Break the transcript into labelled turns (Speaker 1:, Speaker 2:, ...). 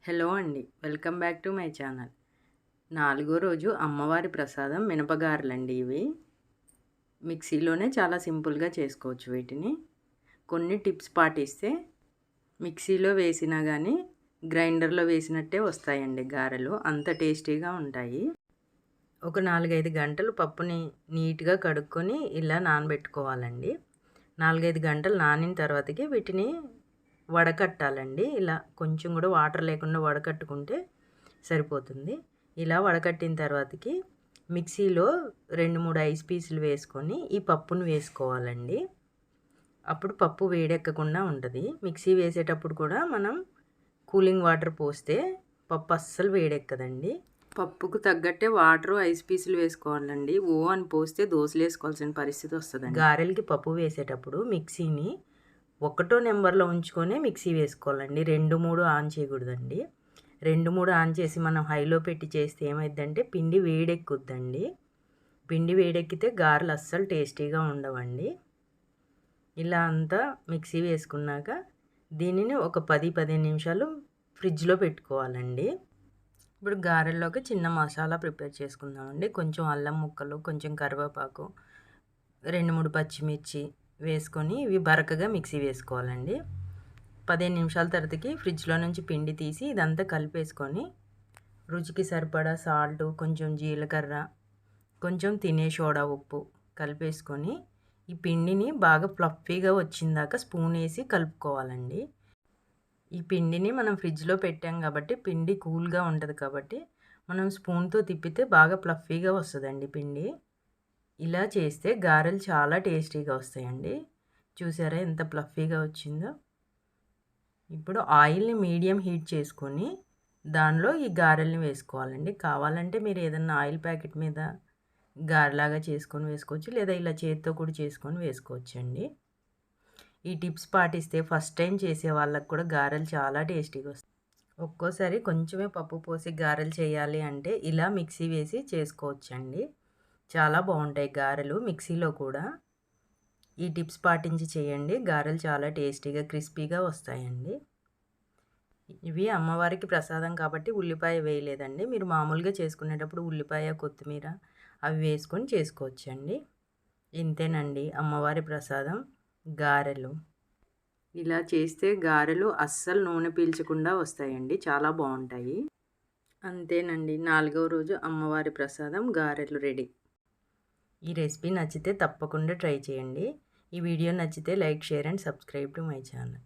Speaker 1: Hello అండి, welcome back to my channel. నాలుగో రోజు అమ్మవారి ప్రసాదం మినపగారెలండి ఇవి. మిక్సీలోనే చాలా సింపుల్గా చేసుకోవచ్చు వీటిని. కొన్ని టిప్స్ పాటిస్తే మిక్సీలో వేసినా కానీ గ్రైండర్లో వేసినట్టే వస్తాయండి గారెలు, అంత టేస్టీగా ఉంటాయి. ఒక 4-5 గంటలు పప్పుని నీట్గా కడుక్కొని ఇలా నానబెట్టుకోవాలండి. 4-5 గంటలు నానిన తర్వాతకి వీటిని వడకట్టాలండి. ఇలా కొంచెం కూడా వాటర్ లేకుండా వడకట్టుకుంటే సరిపోతుంది. ఇలా వడకట్టిన తర్వాతకి మిక్సీలో 2-3 ఐస్ పీసులు వేసుకొని ఈ పప్పును వేసుకోవాలండి. అప్పుడు పప్పు వేడెక్కకుండా ఉంటుంది. మిక్సీ వేసేటప్పుడు కూడా మనం కూలింగ్ వాటర్ పోస్తే పప్పు అస్సలు వేడెక్కదండి. పప్పుకు తగ్గట్టే వాటర్ ఐస్ పీసులు వేసుకోవాలండి. అని పోస్తే దోశలు వేసుకోవాల్సిన పరిస్థితి వస్తుందండి. గారెలకి పప్పు వేసేటప్పుడు మిక్సీని 1 నెంబర్లో ఉంచుకొని మిక్సీ వేసుకోవాలండి. 2-3 ఆన్ చేయకూడదండి. 2-3 ఆన్ చేసి మనం హైలో పెట్టి చేస్తే ఏమైందంటే పిండి వేడెక్కుద్దండి. పిండి వేడెక్కితే గారెలు అస్సలు టేస్టీగా ఉండవండి. ఇలా అంతా మిక్సీ వేసుకున్నాక దీనిని ఒక 10-15 నిమిషాలు ఫ్రిడ్జ్లో పెట్టుకోవాలండి. ఇప్పుడు గారెల్లోకి చిన్న మసాలా ప్రిపేర్ చేసుకుందామండి. కొంచెం అల్లం ముక్కలు, కొంచెం కరివేపాకు, 2-3 పచ్చిమిర్చి వేసుకొని ఇవి బరకగా మిక్సీ వేసుకోవాలండి. 15 నిమిషాల తర్వాతకి ఫ్రిడ్జ్లో నుంచి పిండి తీసి ఇదంతా కలిపేసుకొని రుచికి సరిపడా సాల్ట్, కొంచెం జీలకర్ర, కొంచెం తినే సోడా ఉప్పు కలిపేసుకొని ఈ పిండిని బాగా ఫ్లఫీగా వచ్చిందాక స్పూన్ వేసి కలుపుకోవాలండి. ఈ పిండిని మనం ఫ్రిడ్జ్లో పెట్టాం కాబట్టి పిండి కూల్గా ఉంటుంది కాబట్టి మనం స్పూన్తో తిప్పితే బాగా ఫ్లఫీగా వస్తుందండి పిండి. ఇలా చేస్తే గారెలు చాలా టేస్టీగా వస్తాయండి. చూసారా ఎంత ఫ్లఫీగా వచ్చిందో. ఇప్పుడు ఆయిల్ని మీడియం హీట్ చేసుకొని దానిలో ఈ గారెల్ని వేసుకోవాలండి. కావాలంటే మీరు ఏదన్నా ఆయిల్ ప్యాకెట్ మీద గారెలాగా చేసుకొని వేసుకోవచ్చు, లేదా ఇలా చేతితో కూడా చేసుకొని వేసుకోవచ్చండి. ఈ టిప్స్ పాటిస్తే ఫస్ట్ టైం చేసే వాళ్ళకు కూడా గారెలు చాలా టేస్టీగా వస్తాయి. ఒక్కోసారి కొంచెమే పప్పు పోసి గారెలు చేయాలి అంటే ఇలా మిక్సీ వేసి చేసుకోవచ్చండి. చాలా బాగుంటాయి గారెలు మిక్సీలో కూడా. ఈ టిప్స్ పాటించి చేయండి, గారెలు చాలా టేస్టీగా క్రిస్పీగా వస్తాయండి. ఇవి అమ్మవారికి ప్రసాదం కాబట్టి ఉల్లిపాయ వేయలేదండి. మీరు మామూలుగా చేసుకునేటప్పుడు ఉల్లిపాయ, కొత్తిమీర అవి వేసుకొని చేసుకోవచ్చండి. ఇంతేనండి అమ్మవారి ప్రసాదం గారెలు. ఇలా చేస్తే గారెలు అస్సలు నూనె పీల్చకుండా వస్తాయండి, చాలా బాగుంటాయి. అంతేనండి, 4వ రోజు అమ్మవారి ప్రసాదం గారెలు రెడీ. ఈ రెసిపీ నచ్చితే తప్పకుండా ట్రై చేయండి. ఈ వీడియో నచ్చితే like, share and subscribe to my channel.